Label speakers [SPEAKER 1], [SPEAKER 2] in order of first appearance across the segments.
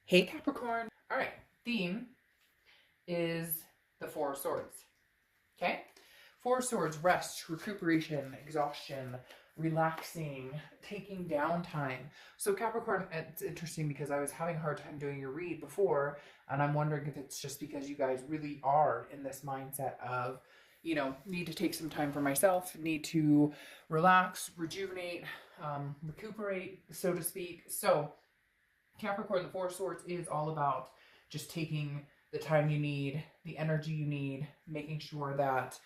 [SPEAKER 1] Hey Capricorn. All right, theme is the Four of Swords. Okay? Four of Swords, rest, recuperation, exhaustion, relaxing, taking downtime. So Capricorn, it's interesting because I was having a hard time doing your read before, and I'm wondering if it's just because you guys really are in this mindset of, need to take some time for myself, need to relax, rejuvenate, recuperate, so to speak. So Capricorn, the Four of Swords is all about just taking the time you need, the energy you need, making sure that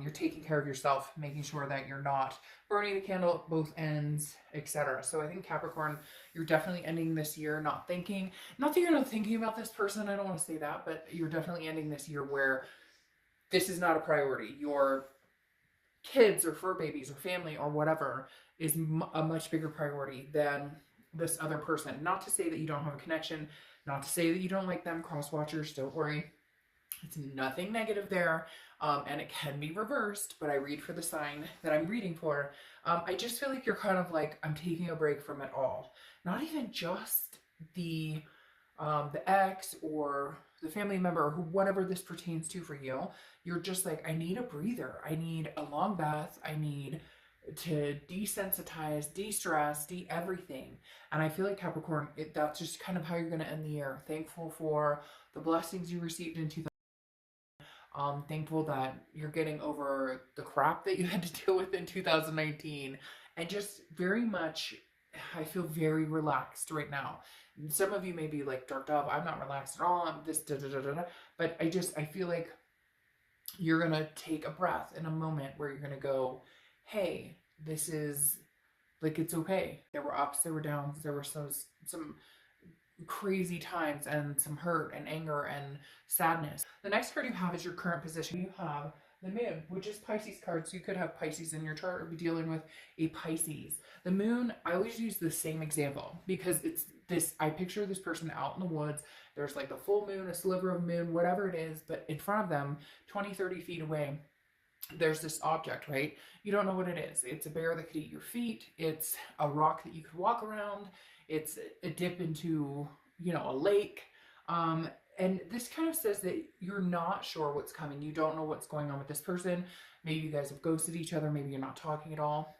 [SPEAKER 1] you're taking care of yourself, making sure that you're not burning the candle at both ends, etc. So I think Capricorn, you're definitely ending this year not that you're not thinking about this person, I don't want to say that, but you're definitely ending this year where this is not a priority. Your kids or fur babies or family or whatever is a much bigger priority than this other person. Not to say that you don't have a connection, not to say that you don't like them, cross watchers, don't worry. It's nothing negative there, and it can be reversed, but I read for the sign that I'm reading for. I just feel like you're kind of like, I'm taking a break from it all. Not even just the ex or the family member or whatever this pertains to for you. You're just like, I need a breather. I need a long bath. I need to desensitize, de-stress, de-everything. And I feel like Capricorn, that's just kind of how you're going to end the year. Thankful for the blessings you received in 2000. Thankful that you're getting over the crap that you had to deal with in 2019. And just very much, I feel very relaxed right now. Some of you may be like, dark dove, I'm not relaxed at all. I'm this, da, da, da, da, da. But I feel like you're going to take a breath in a moment where you're going to go, hey, this is like, it's okay. There were ups, there were downs, there were some crazy times and some hurt and anger and sadness. The next card you have is your current position. You have the Moon, which is Pisces card. So you could have Pisces in your chart or be dealing with a Pisces. The Moon, I always use the same example because it's this, I picture this person out in the woods. There's like the full moon, a sliver of moon, whatever it is, but in front of them, 20, 30 feet away, there's this object, right? You don't know what it is. It's a bear that could eat your feet. It's a rock that you could walk around. It's a dip into, a lake. And this kind of says that you're not sure what's coming. You don't know what's going on with this person. Maybe you guys have ghosted each other. Maybe you're not talking at all.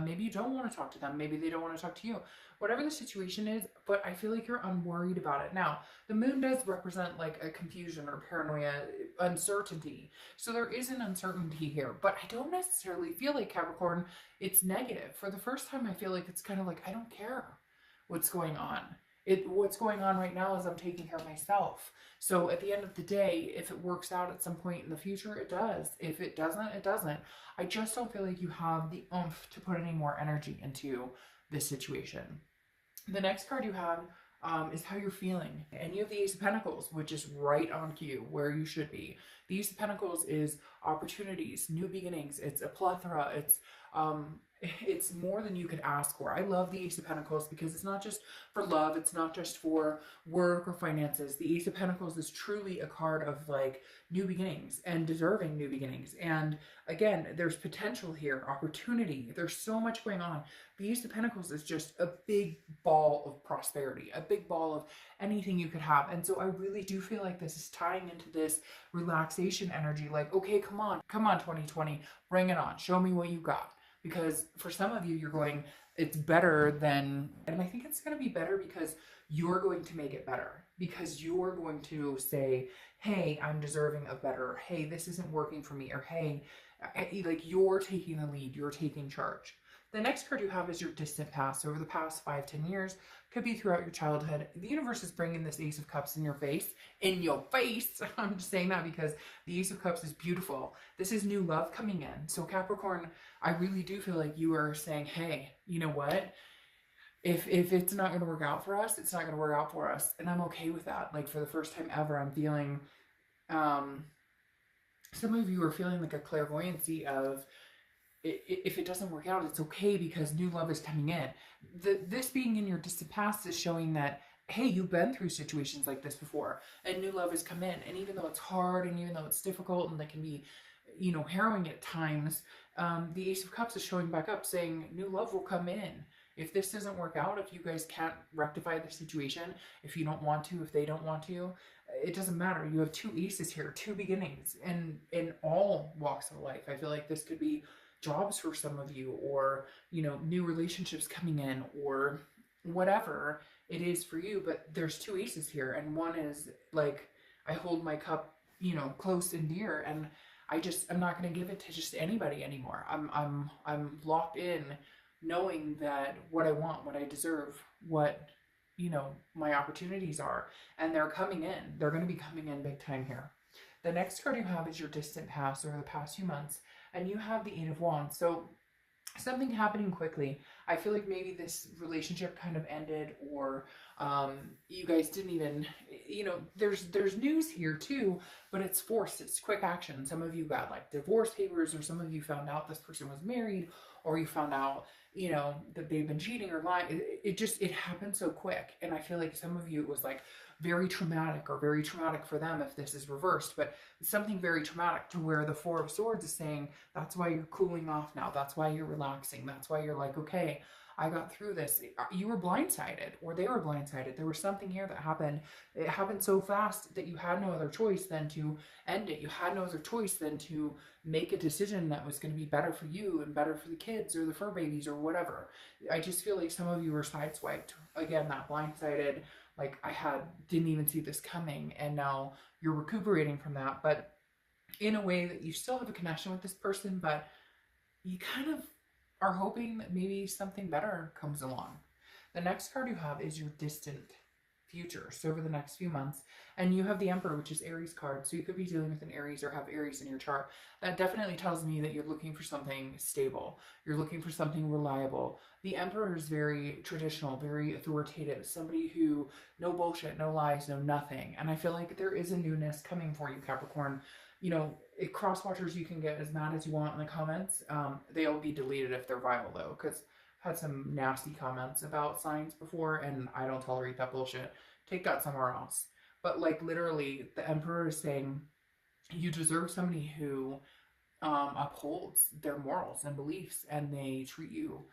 [SPEAKER 1] Maybe you don't want to talk to them. Maybe they don't want to talk to you. Whatever the situation is, but I feel like you're unworried about it. Now, the moon does represent like a confusion or paranoia, uncertainty. So there is an uncertainty here, but I don't necessarily feel like Capricorn, it's negative. For the first time, I feel like it's kind of like, I don't care what's going on. What's going on right now is I'm taking care of myself. So at the end of the day, if it works out at some point in the future, it does. If it doesn't, it doesn't. I just don't feel like you have the oomph to put any more energy into this situation. The next card you have is how you're feeling. And you have the Ace of Pentacles, which is right on cue, where you should be. The Ace of Pentacles is opportunities, new beginnings. It's a plethora. It's more than you could ask for. I love the Ace of Pentacles because it's not just for love. It's not just for work or finances. The Ace of Pentacles is truly a card of like new beginnings and deserving new beginnings. And again, there's potential here, opportunity. There's so much going on. The Ace of Pentacles is just a big ball of prosperity, a big ball of anything you could have. And so I really do feel like this is tying into this relaxation energy. Like, okay, come on, 2020, bring it on. Show me what you got. Because for some of you, you're going, it's better than, and I think it's going to be better because you're going to make it better. Because you're going to say, hey, I'm deserving of better. Hey, this isn't working for me. Or hey, like you're taking the lead, you're taking charge. The next card you have is your distant past. Over the past 5-10 years, could be throughout your childhood. The universe is bringing this Ace of Cups in your face. In your face! I'm just saying that because the Ace of Cups is beautiful. This is new love coming in. So Capricorn, I really do feel like you are saying, hey, you know what? If it's not going to work out for us, it's not going to work out for us. And I'm okay with that. Like for the first time ever, I'm feeling, some of you are feeling like a clairvoyancy of, if it doesn't work out, it's okay because new love is coming in. This being in your distant past is showing that, hey, you've been through situations like this before and new love has come in. And even though it's hard and even though it's difficult and that can be, harrowing at times, the Ace of Cups is showing back up saying new love will come in. if this doesn't work out, if you guys can't rectify the situation, if you don't want to, if they don't want to, it doesn't matter. You have two aces here, two beginnings, and in all walks of life. I feel like this could be jobs for some of you, or, you know, new relationships coming in, or whatever it is for you. But there's two aces here, and one is like, I hold my cup, you know, close and dear, and I'm not going to give it to just anybody anymore. I'm locked in, knowing that what I want, what I deserve, what, you know, my opportunities are, and they're coming in. They're going to be coming in big time here. The next card you have is your distant past, or the past few months, and you have the Eight of Wands. So something happening quickly. I feel like maybe this relationship kind of ended, or you guys didn't even, you know, there's news here too, but it's forced. It's quick action. Some of you got like divorce papers, or some of you found out this person was married, or you found out, you know, that they've been cheating or lying. It happened so quick. And I feel like some of you, it was like very traumatic, or very traumatic for them if this is reversed, but something very traumatic, to where the Four of Swords is saying, that's why you're cooling off now. That's why you're relaxing. That's why you're like, okay, I got through this. You were blindsided, or they were blindsided. There was something here that happened. It happened so fast that you had no other choice than to end it. You had no other choice than to make a decision that was going to be better for you and better for the kids or the fur babies or whatever. I just feel like some of you were sideswiped. Again, that blindsided, like didn't even see this coming, and now you're recuperating from that, but in a way that you still have a connection with this person, but you kind of are hoping that maybe something better comes along. The next card you have is your distant future, so over the next few months, and you have the Emperor, which is Aries card. So you could be dealing with an Aries, or have Aries in your chart. That definitely tells me that you're looking for something stable. You're looking for something reliable. The Emperor is very traditional, very authoritative, somebody who, no bullshit, no lies, no nothing. And I feel like there is a newness coming for you, Capricorn. You know, cross-watchers, you can get as mad as you want in the comments. They'll be deleted if they're vile, though, because I've had some nasty comments about signs before, and I don't tolerate that bullshit. Take that somewhere else. But, like, literally, the Emperor is saying you deserve somebody who upholds their morals and beliefs, and they treat you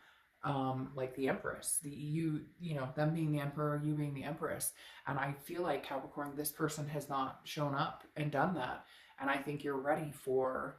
[SPEAKER 1] like the Empress. You know, them being the Emperor, you being the Empress. And I feel like, Capricorn, this person has not shown up and done that. And I think you're ready for,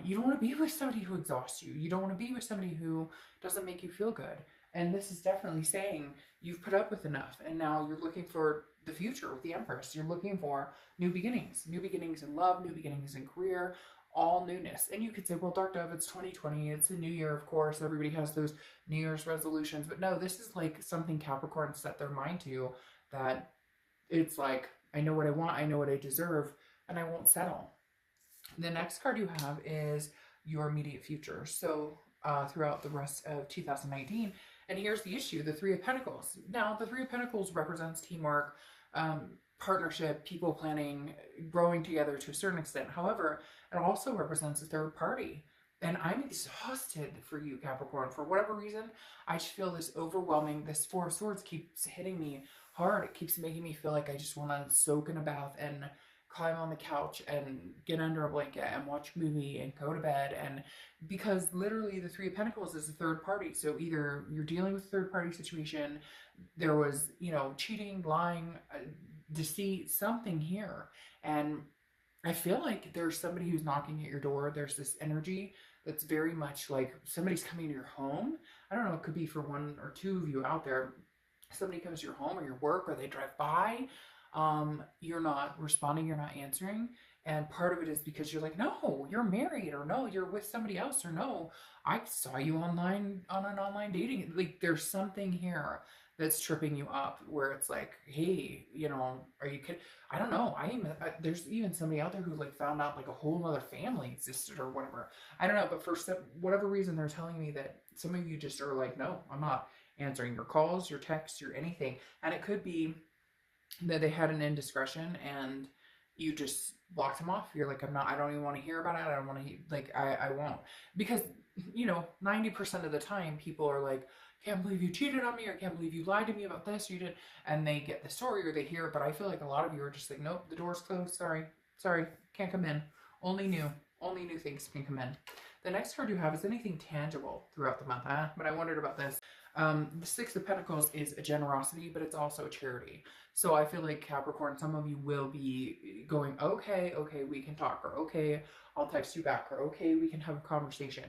[SPEAKER 1] you don't want to be with somebody who exhausts you. You don't want to be with somebody who doesn't make you feel good. And this is definitely saying you've put up with enough, and now you're looking for the future with the Empress. You're looking for new beginnings in love, new beginnings in career, all newness. And you could say, well, Dark Dove, it's 2020, it's a new year, of course. Everybody has those New Year's resolutions. But no, this is like something Capricorn set their mind to, that it's like, I know what I want, I know what I deserve, and I won't settle. The next card you have is your immediate future. So throughout the rest of 2019, and here's the issue, the Three of Pentacles. Now, the Three of Pentacles represents teamwork, partnership, people planning, growing together to a certain extent. However, it also represents a third party. And I'm exhausted for you, Capricorn. For whatever reason, I just feel this overwhelming, this Four of Swords keeps hitting me hard. It keeps making me feel like I just want to soak in a bath and climb on the couch and get under a blanket and watch a movie and go to bed. And because literally the Three of Pentacles is a third party. So either you're dealing with a third party situation, there was, you know, cheating, lying, deceit, something here. And I feel like there's somebody who's knocking at your door. There's this energy that's very much like somebody's coming to your home. I don't know, it could be for one or two of you out there. Somebody comes to your home or your work, or they drive by. You're not responding, you're not answering. And part of it is because you're like, no, you're married, or no, you're with somebody else, or no, I saw you online on an online dating. Like, there's something here that's tripping you up, where it's like, hey, you know, are you kidding? I don't know. There's even somebody out there who like found out like a whole other family existed or whatever. I don't know, but for whatever reason, they're telling me that some of you just are like, no, I'm not answering your calls, your texts, your anything. And it could be that they had an indiscretion and you just blocked them off. You're like, I don't even want to hear about it. I don't want to, like, I won't. Because, you know, 90% of the time people are like, can't believe you cheated on me, or can't believe you lied to me about this, you did. And they get the story or they hear it. But I feel like a lot of you are just like, nope, the door's closed. Sorry, can't come in. Only new things can come in. The next card you have is anything tangible throughout the month, huh? But I wondered about this. The Six of Pentacles is a generosity, but it's also charity. So I feel like Capricorn, some of you will be going, okay, we can talk, or okay, I'll text you back, or okay, we can have a conversation.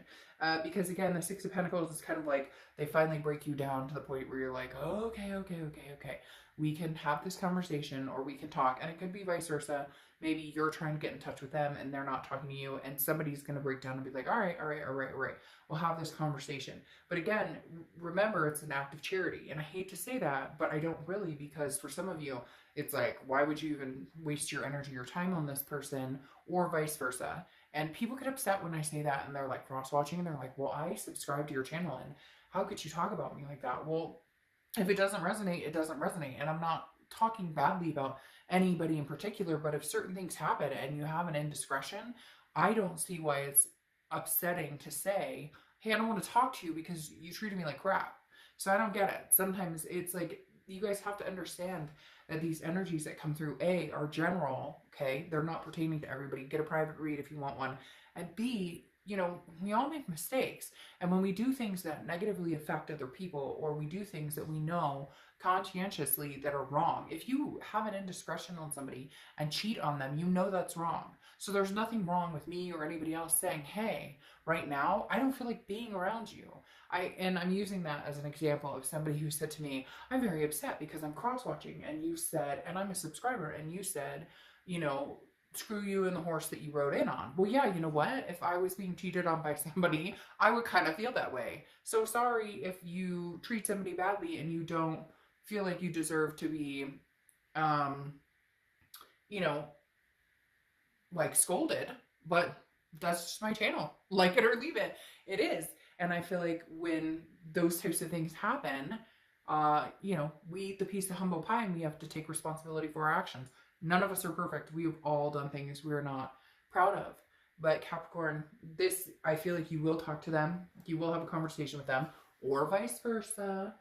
[SPEAKER 1] Because again, the Six of Pentacles is kind of like, they finally break you down to the point where you're like, oh, okay. We can have this conversation, or we can talk. And it could be vice versa. Maybe you're trying to get in touch with them and they're not talking to you, and somebody's going to break down and be like, all right. We'll have this conversation. But again, remember, it's an act of charity. And I hate to say that, but I don't really, because for some of you, it's like, why would you even waste your energy or time on this person, or vice versa? And people get upset when I say that, and they're like cross-watching, and they're like, well, I subscribe to your channel, and how could you talk about me like that? Well, if it doesn't resonate, it doesn't resonate. And I'm not talking badly about anybody in particular, but if certain things happen and you have an indiscretion, I don't see why it's upsetting to say, hey, I don't want to talk to you because you treated me like crap. So I don't get it. Sometimes it's like, you guys have to understand that these energies that come through, A, are general, okay? They're not pertaining to everybody. Get a private read if you want one. And B, you know, we all make mistakes. And when we do things that negatively affect other people, or we do things that we know conscientiously that are wrong, if you have an indiscretion on somebody and cheat on them, you know that's wrong. So there's nothing wrong with me or anybody else saying, hey, right now, I don't feel like being around you. And I'm using that as an example of somebody who said to me, I'm very upset because I'm cross-watching, and you said, and I'm a subscriber, and you said, you know, screw you and the horse that you rode in on. Well, yeah, you know what? If I was being cheated on by somebody, I would kind of feel that way. So sorry if you treat somebody badly and you don't feel like you deserve to be, you know, like scolded, but that's just my channel. Like it or leave it. It is. And I feel like when those types of things happen, you know, we eat the piece of humble pie, and we have to take responsibility for our actions. None of us are perfect. We've all done things we're not proud of. But Capricorn, this, I feel like you will talk to them. You will have a conversation with them, or vice versa.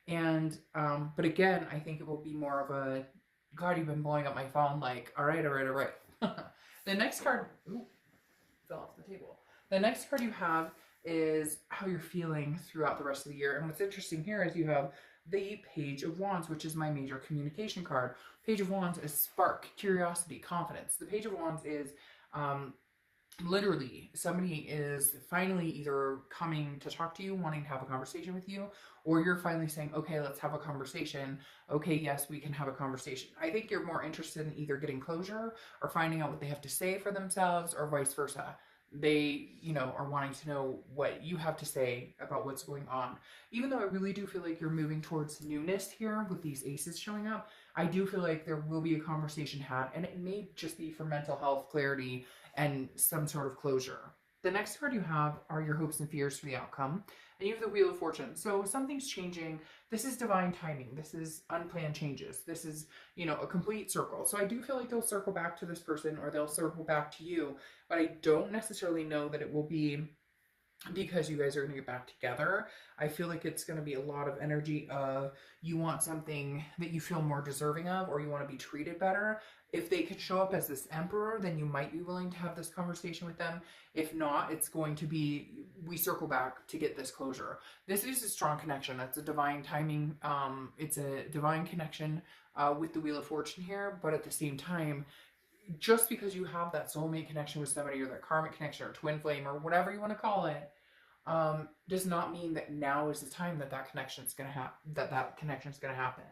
[SPEAKER 1] And, but again, I think it will be more of a, God, you've been blowing up my phone, like, all right. The next card, ooh, fell off the table. The next card you have is how you're feeling throughout the rest of the year. And what's interesting here is you have the Page of Wands, which is my major communication card. Page of Wands is spark, curiosity, confidence. The Page of Wands is literally somebody is finally either coming to talk to you, wanting to have a conversation with you, or you're finally saying, okay, let's have a conversation. Okay, yes, we can have a conversation. I think you're more interested in either getting closure or finding out what they have to say for themselves, or vice versa. They, you know, are wanting to know what you have to say about what's going on. Even though I really do feel like you're moving towards newness here with these aces showing up, I do feel like there will be a conversation had, and it may just be for mental health, clarity, and some sort of closure. The next card you have are your hopes and fears for the outcome. And you have the Wheel of Fortune. So something's changing. This is divine timing. This is unplanned changes. This is, you know, a complete circle. So I do feel like they'll circle back to this person, or they'll circle back to you. But I don't necessarily know that it will be because you guys are going to get back together. I feel like it's going to be a lot of energy of you want something that you feel more deserving of, or you want to be treated better. If they can show up as this emperor, then you might be willing to have this conversation with them. If not, it's going to be, we circle back to get this closure. This is a strong connection. That's a divine timing. It's a divine connection with the Wheel of Fortune here. But at the same time, just because you have that soulmate connection with somebody, or that karmic connection, or twin flame, or whatever you want to call it, does not mean that now is the time that that connection is going to happen. That connection is going to happen.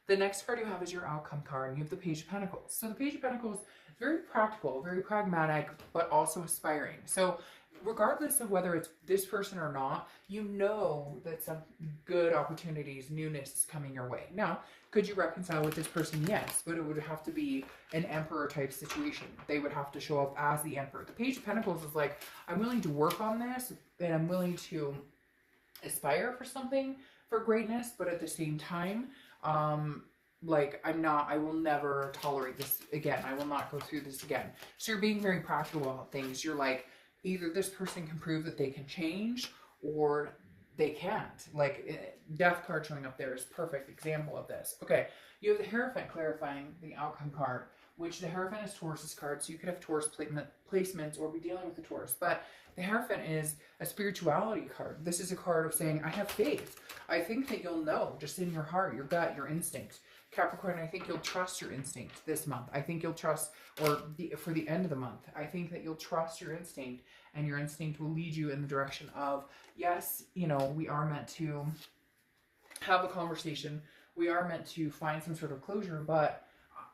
[SPEAKER 1] The next card you have is your outcome card, and you have the Page of Pentacles. So the Page of Pentacles is very practical, very pragmatic, but also aspiring. So regardless of whether it's this person or not, you know that some good opportunities, newness is coming your way. Now, could you reconcile with this person? Yes, but it would have to be an emperor type situation. They would have to show up as the emperor. The Page of Pentacles is like, I'm willing to work on this, and I'm willing to aspire for something, for greatness, but at the same time, like, I will never tolerate this again. I will not go through this again. So you're being very practical about things. You're like, either this person can prove that they can change, or they can't. Like, Death card showing up there is a perfect example of this. Okay, you have the Hierophant clarifying the outcome card, which the Hierophant is Taurus's card, so you could have Taurus placements or be dealing with the Taurus. But the Hierophant is a spirituality card. This is a card of saying, I have faith. I think that you'll know just in your heart, your gut, your instinct. Capricorn, I think you'll trust your instinct this month. I think you'll trust, or for the end of the month, I think that you'll trust your instinct, and your instinct will lead you in the direction of, yes, you know, we are meant to have a conversation. We are meant to find some sort of closure, but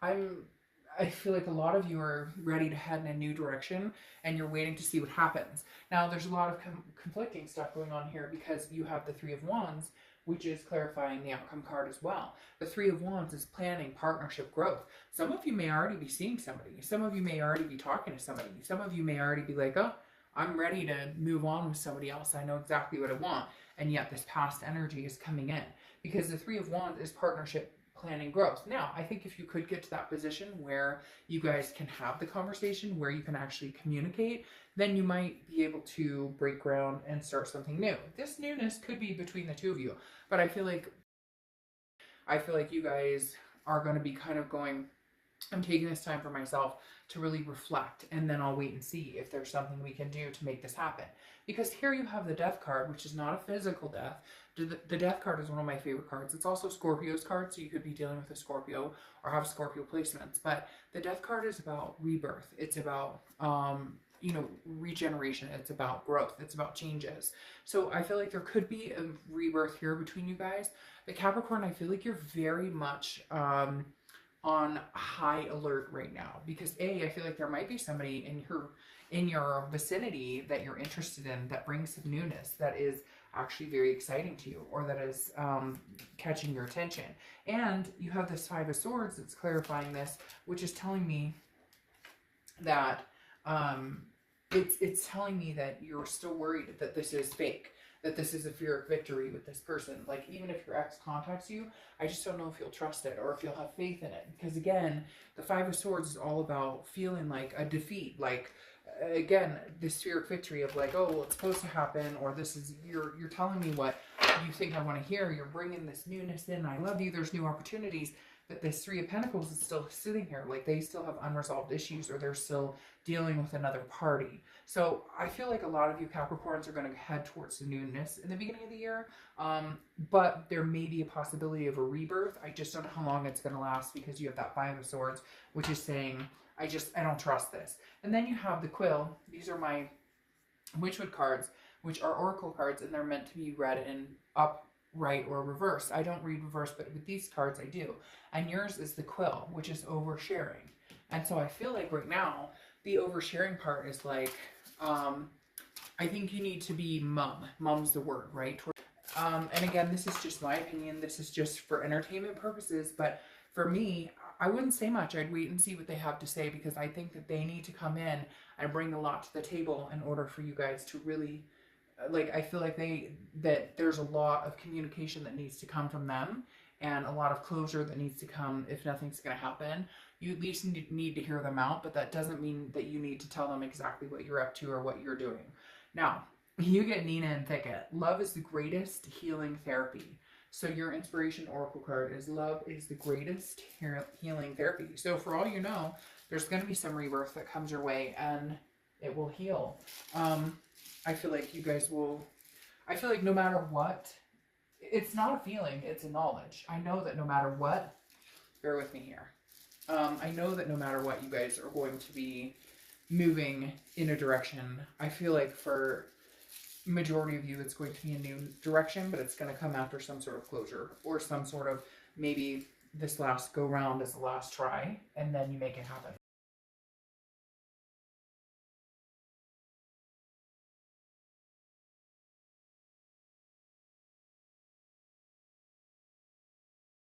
[SPEAKER 1] I feel like a lot of you are ready to head in a new direction, and you're waiting to see what happens. Now, there's a lot of conflicting stuff going on here because you have the Three of Wands, which is clarifying the outcome card as well. The Three of Wands is planning partnership growth. Some of you may already be seeing somebody. Some of you may already be talking to somebody. Some of you may already be like, oh, I'm ready to move on with somebody else. I know exactly what I want. And yet this past energy is coming in because the Three of Wands is partnership planning growth. Now, I think if you could get to that position where you guys can have the conversation, where you can actually communicate, then you might be able to break ground and start something new. This newness could be between the two of you, but I feel like you guys are going to be kind of going, I'm taking this time for myself to really reflect, and then I'll wait and see if there's something we can do to make this happen. Because here you have the Death card, which is not a physical death. The Death card is one of my favorite cards. It's also Scorpio's card, so you could be dealing with a Scorpio or have Scorpio placements. But the Death card is about rebirth. It's about, you know, regeneration. It's about growth. It's about changes. So I feel like there could be a rebirth here between you guys. But Capricorn, I feel like you're very much on high alert right now because I feel like there might be somebody in your vicinity that you're interested in that brings some newness that is actually very exciting to you, or that is catching your attention. And you have this Five of Swords that's clarifying this, which is telling me that it's telling me that you're still worried that this is fake, that this is a fear of victory with this person. Like, even if your ex contacts you, I just don't know if you'll trust it or if you'll have faith in it. Because again, the Five of Swords is all about feeling like a defeat. Like, again, this fear of victory of like, oh, well, it's supposed to happen, or this is, you're telling me what you think I want to hear. You're bringing this newness in. I love you. There's new opportunities. But this Three of Pentacles is still sitting here. Like, they still have unresolved issues, or they're still dealing with another party. So I feel like a lot of you Capricorns are going to head towards the newness in the beginning of the year. But there may be a possibility of a rebirth. I just don't know how long it's going to last because you have that Five of Swords, which is saying, I don't trust this. And then you have the Quill. These are my Witchwood cards, which are oracle cards, and they're meant to be read in upright or reverse. I don't read reverse, but with these cards I do. And yours is the Quill, which is oversharing. And so I feel like right now, the oversharing part is like, I think you need to be mum. Mum's the word, right? And again, this is just my opinion. This is just for entertainment purposes. But for me, I wouldn't say much. I'd wait and see what they have to say, because I think that they need to come in and bring a lot to the table in order for you guys to really, like, I feel like that there's a lot of communication that needs to come from them, and a lot of closure that needs to come if nothing's going to happen. You at least need to hear them out, but that doesn't mean that you need to tell them exactly what you're up to or what you're doing. Now, you get Nina and Thicket. Love is the greatest healing therapy. So your inspiration oracle card is love is the greatest healing therapy. So for all you know, there's going to be some rebirth that comes your way, and it will heal. I feel like you guys will, I feel like no matter what, it's not a feeling, it's a knowledge. I know that no matter what, bear with me here. I know that no matter what, you guys are going to be moving in a direction. I feel like for majority of you, it's going to be a new direction, but it's going to come after some sort of closure, or some sort of, maybe this last go round is the last try, and then you make it happen.